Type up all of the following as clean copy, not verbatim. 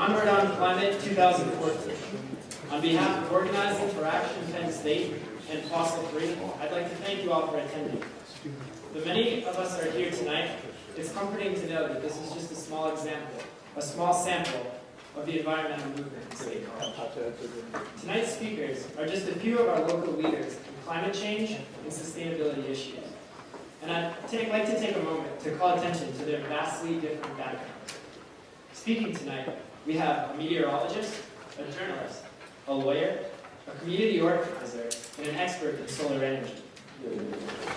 Onward on Climate 2014. On behalf of Organizing for Action Penn State and Fossil Free, I'd like to thank you all for attending. Though many of us are here tonight, it's comforting to know that this is just a small sample of the environmental movement in State College. Tonight's speakers are just a few of our local leaders in climate change and sustainability issues. And I'd like to take a moment to call attention to their vastly different backgrounds. Speaking tonight, we have a meteorologist, a journalist, a lawyer, a community organizer, and an expert in solar energy.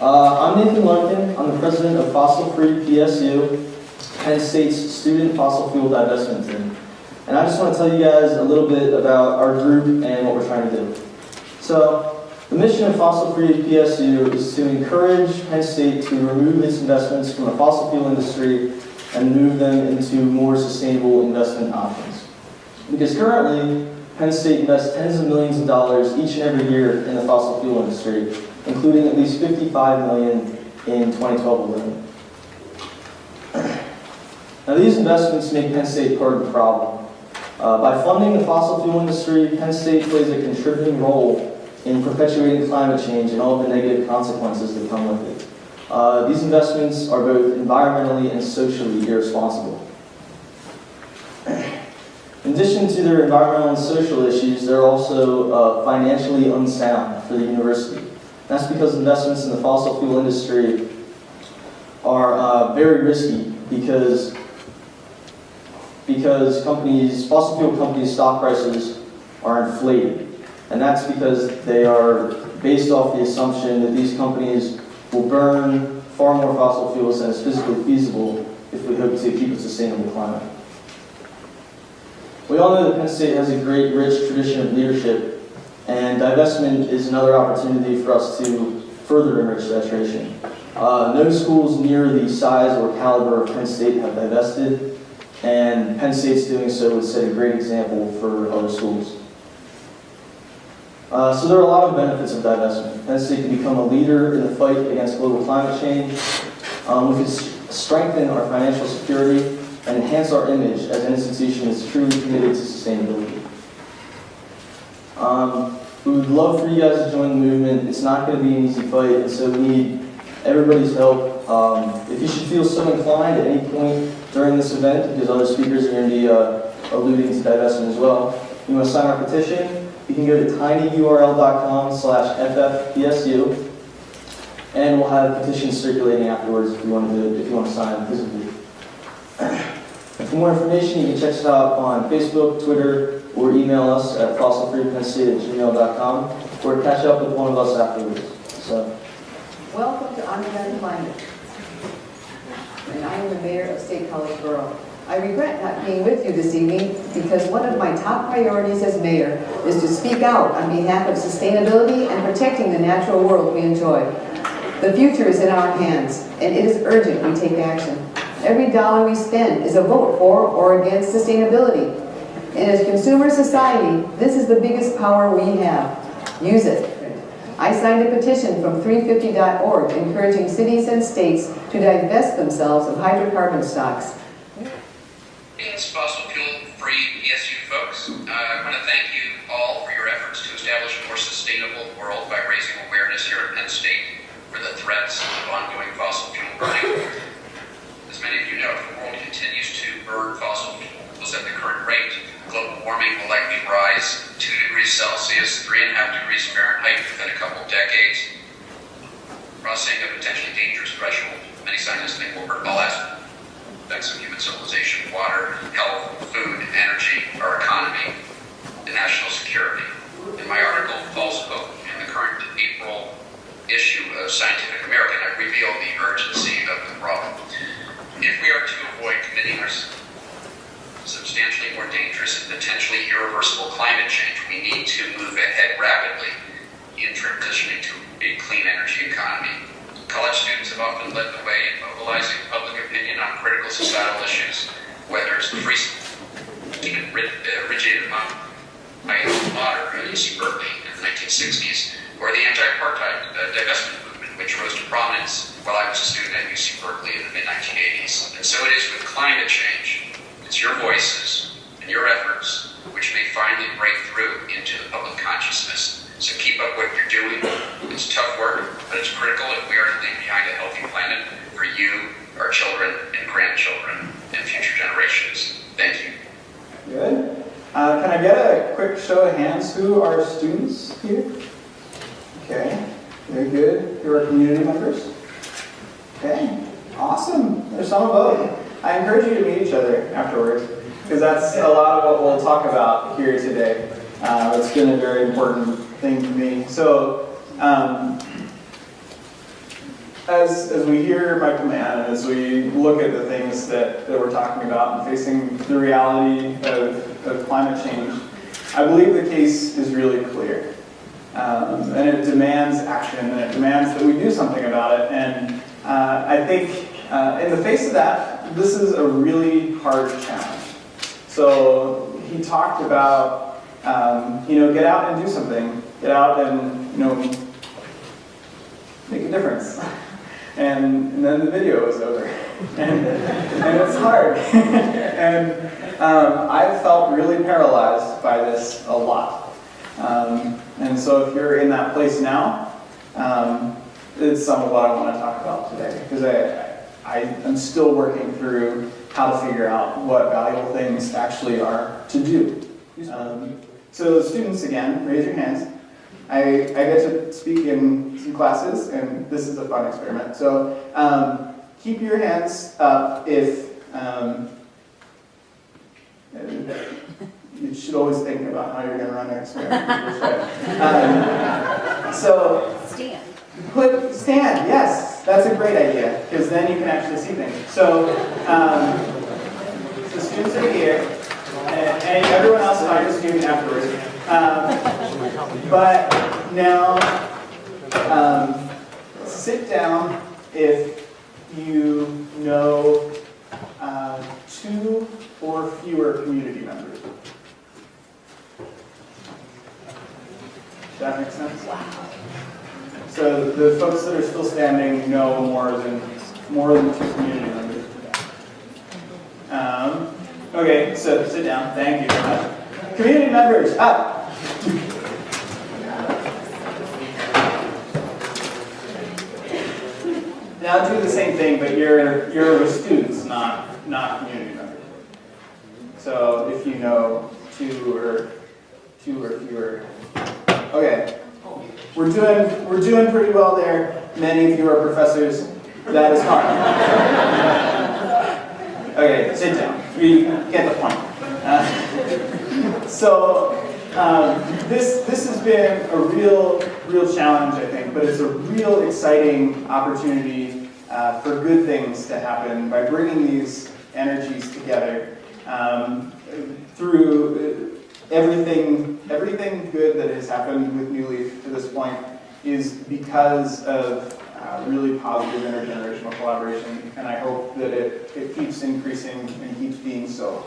I'm Nathan Larkin. I'm the president of Fossil Free PSU, Penn State's student fossil fuel divestment team. And I just want to tell you guys a little bit about our group and what we're trying to do. So, the mission of Fossil Free PSU is to encourage Penn State to remove its investments from the fossil fuel industry and move them into more sustainable investment options. Because currently, Penn State invests tens of millions of dollars each and every year in the fossil fuel industry, including at least $55 million in 2012 alone. Now, these investments make Penn State part of the problem. By funding the fossil fuel industry, Penn State plays a contributing role in perpetuating climate change and all of the negative consequences that come with it. These investments are both environmentally and socially irresponsible. In addition to their environmental and social issues, they're also financially unsound for the university. That's because investments in the fossil fuel industry are very risky because fossil fuel companies' stock prices are inflated. And that's because they are based off the assumption that these companies will burn far more fossil fuels than is physically feasible if we hope to keep a sustainable climate. We all know that Penn State has a great, rich tradition of leadership, and divestment is another opportunity for us to further enrich that tradition. No schools near the size or caliber of Penn State have divested, and Penn State's doing so would set a great example for other schools. So there are a lot of benefits of divestment. Penn State can become a leader in the fight against global climate change. We can strengthen our financial security and enhance our image as an institution that's truly committed to sustainability. We would love for you guys to join the movement. It's not going to be an easy fight, and so we need everybody's help. If you should feel so inclined at any point during this event, because other speakers are going to be alluding to divestment as well, you want to sign our petition, you can go to tinyurl.com/ffpsu, and we'll have petitions circulating afterwards if you want to sign physically. For more information, you can check us out on Facebook, Twitter, or email us at fossilfreepennstate@gmail.com, or catch up with one of us afterwards. So, welcome to Onward on Climate. And I am the mayor of State College Borough. I regret not being with you this evening because one of my top priorities as mayor is to speak out on behalf of sustainability and protecting the natural world we enjoy. The future is in our hands, and it is urgent we take action. Every dollar we spend is a vote for or against sustainability. And as consumer society, this is the biggest power we have. Use it. I signed a petition from 350.org encouraging cities and states to divest themselves of hydrocarbon stocks. Greetings, fossil fuel-free PSU folks. I want to thank you all for your efforts to establish a more sustainable world by raising awareness here at Penn State for the threats of ongoing fossil fuel burning. As many of you know, if the world continues to burn fossil fuels at the current rate, global warming will likely rise 2 degrees Celsius, 3.5 degrees Fahrenheit within a couple decades, crossing a potentially dangerous threshold. Many scientists think will hurt all aspects of human civilization: water, health, food, energy, our economy, and national security. In my article, False Hope, in the current April issue of Scientific American, I reveal the urgency of the problem. If we are to avoid committing ourselves substantially more dangerous and potentially irreversible climate change, we need to move ahead rapidly in transitioning to a clean energy economy. College students have often led the way in mobilizing public opinion on critical societal issues, whether it's the free even originated among my daughter at UC Berkeley in the 1960s, or the anti-apartheid divestment movement, which rose to prominence while I was a student at UC Berkeley in the mid-1980s. And so it is with climate change. It's your voices and your efforts, which may finally break through into the public consciousness. So keep up what you're doing. It's tough work, but it's critical if we are to leave behind a healthy planet for you, our children, and grandchildren, and future generations. Thank you. Good. Can I get a quick show of hands? Who are students here? Okay, very good. Who are community members? Okay, awesome. There's some of both. I encourage you to meet each other afterwards, because that's a lot of what we'll talk about here today. It's been a very important thing to me. So, as we hear my command, and as we look at the things that we're talking about and facing the reality of climate change, I believe the case is really clear. And it demands action, and it demands that we do something about it. And I think in the face of that, this is a really hard challenge. So he talked about, get out and do something. Get out and, make a difference. And then the video was over. And it's hard. And I've felt really paralyzed by this a lot. And so if you're in that place now, it's some of what I want to talk about today. Because I'm still working through how to figure out what valuable things actually are to do. So students, again, raise your hands. I get to speak in some classes, and this is a fun experiment. So keep your hands up if you should always think about how you're going to run an experiment. So stand, yes, that's a great idea, because then you can actually see things. So the students are here, and everyone else find a student afterwards. But now, sit down if you know 2 or fewer community members. Does that make sense? Wow. So the folks that are still standing know more than 2 community members. Okay, so sit down. Thank you very much. Community members, up. Now do the same thing, but you're with students, not community members. So if you know 2 or fewer. Okay. We're doing pretty well there. Many of you are professors. That is hard. Okay, sit down. You get the point. This has been a real challenge, I think, but it's a real exciting opportunity for good things to happen by bringing these energies together through everything good that has happened with New Leaf to this point is because of really positive intergenerational collaboration, and I hope that it keeps increasing and keeps being so.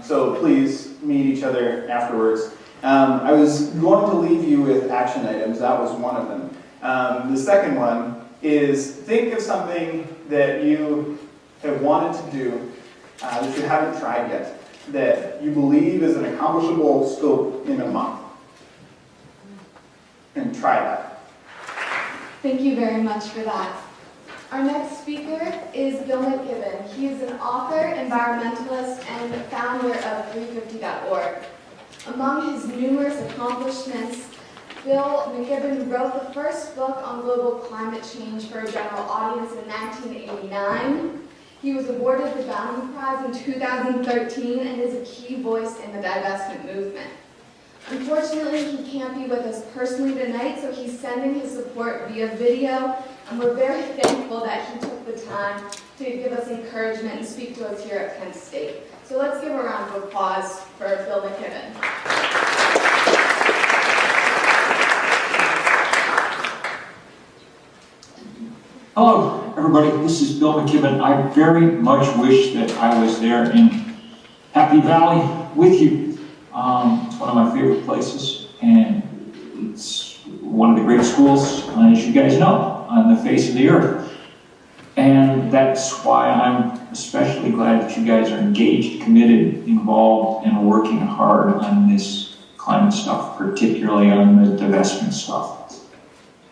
So please meet each other afterwards. I was going to leave you with action items. That was one of them. The second one is think of something that you have wanted to do that you haven't tried yet, that you believe is an accomplishable scope in a month. And try that. Thank you very much for that. Our next speaker is Bill McKibben. He is an author, environmentalist, and founder of 350.org. Among his numerous accomplishments, Bill McKibben wrote the first book on global climate change for a general audience in 1989. He was awarded the Bounty Prize in 2013 and is a key voice in the divestment movement. Unfortunately, he can't be with us personally tonight, so he's sending his support via video, and we're very thankful that he took the time to give us encouragement and speak to us here at Penn State. So let's give a round of applause for Bill McKibben. Hello, everybody. This is Bill McKibben. I very much wish that I was there in Happy Valley with you. It's one of my favorite places, and it's one of the great schools, as you guys know, on the face of the earth. And that's why I'm especially glad that you guys are engaged, committed, involved, and working hard on this climate stuff, particularly on the divestment stuff.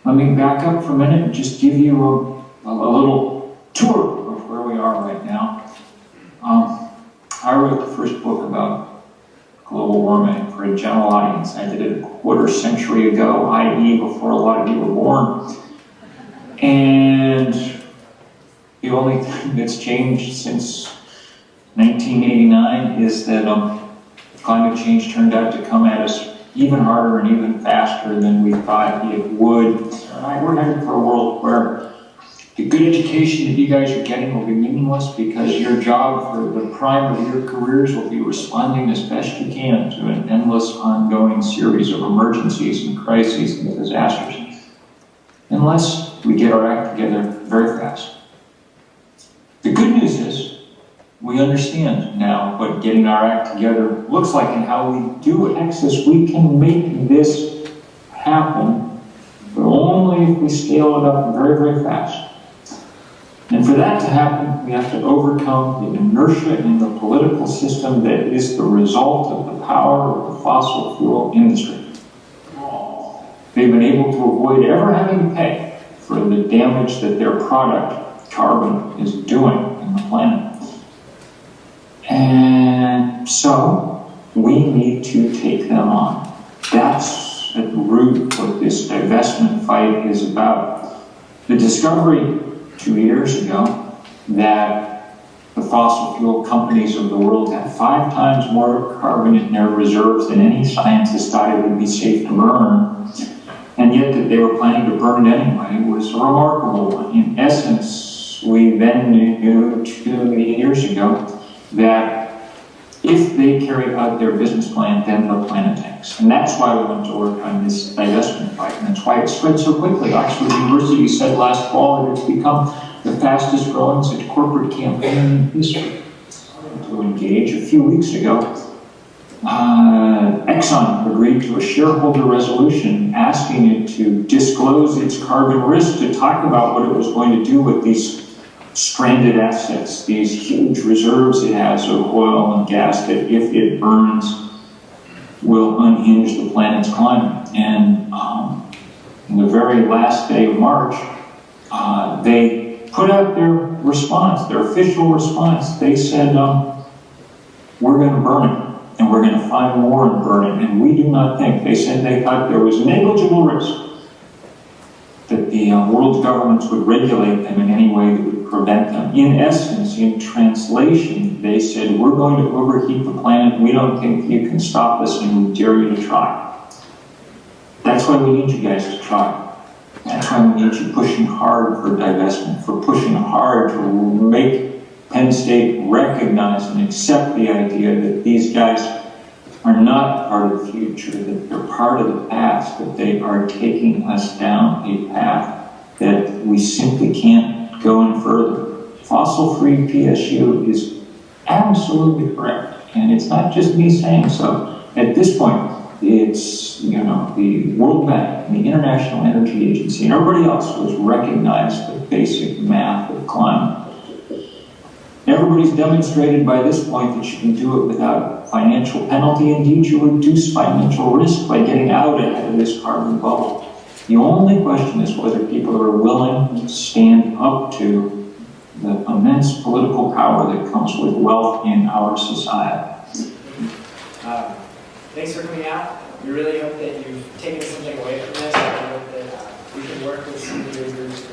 Let me back up for a minute and just give you a little tour of where we are right now. I wrote the first book about global warming for a general audience. I did it a quarter century ago, i.e. before a lot of you were born. And the only thing that's changed since 1989 is that climate change turned out to come at us even harder and even faster than we thought it would. We're headed for a world where the good education that you guys are getting will be meaningless because your job for the prime of your careers will be responding as best you can to an endless ongoing series of emergencies and crises and disasters. Unless we get our act together very fast. The good news is we understand now what getting our act together looks like and how we do access. We can make this happen, but only if we scale it up very, very fast. And for that to happen, we have to overcome the inertia in the political system that is the result of the power of the fossil fuel industry. They've been able to avoid ever having to pay for the damage that their product, carbon, is doing in the planet. And so, we need to take them on. That's at the root of what this divestment fight is about. The discovery 2 years ago that the fossil fuel companies of the world had 5 times more carbon in their reserves than any scientist thought it would be safe to burn, and yet that they were planning to burn it anyway, was a remarkable one. In essence, we then knew 2 years ago that if they carry out their business plan, then the planet tanks. And that's why we want to work on this divestment fight, and that's why it spread so quickly. Oxford University said last fall that it's become the fastest growing such corporate campaign in history to engage. A few weeks ago, Exxon agreed to a shareholder resolution asking it to disclose its carbon risk, to talk about what it was going to do with these stranded assets, these huge reserves it has of oil and gas that, if it burns, will unhinge the planet's climate. And in the very last day of March, they put out their response, their official response. They said, we're going to burn it, and we're going to find more and burn it. And we do not think, they said they thought there was negligible risk that the world governments would regulate them in any way that would prevent them. In essence, in translation, they said, we're going to overheat the planet. We don't think you can stop us, and we dare you to try. That's why we need you guys to try. That's why we need you pushing hard for divestment, for pushing hard to make Penn State recognize and accept the idea that these guys are not part of the future, that they're part of the past, that they are taking us down a path that we simply can't go any further. Fossil-free PSU is absolutely correct, and it's not just me saying so. At this point, it's, the World Bank, the International Energy Agency, and everybody else who has recognized the basic math of climate. Everybody's demonstrated by this point that you can do it without financial penalty. Indeed, you reduce financial risk by getting out ahead of this carbon bubble. The only question is whether people are willing to stand up to the immense political power that comes with wealth in our society. Thanks for coming out. We really hope that you've taken something away from this. I hope that we can work with some of your groups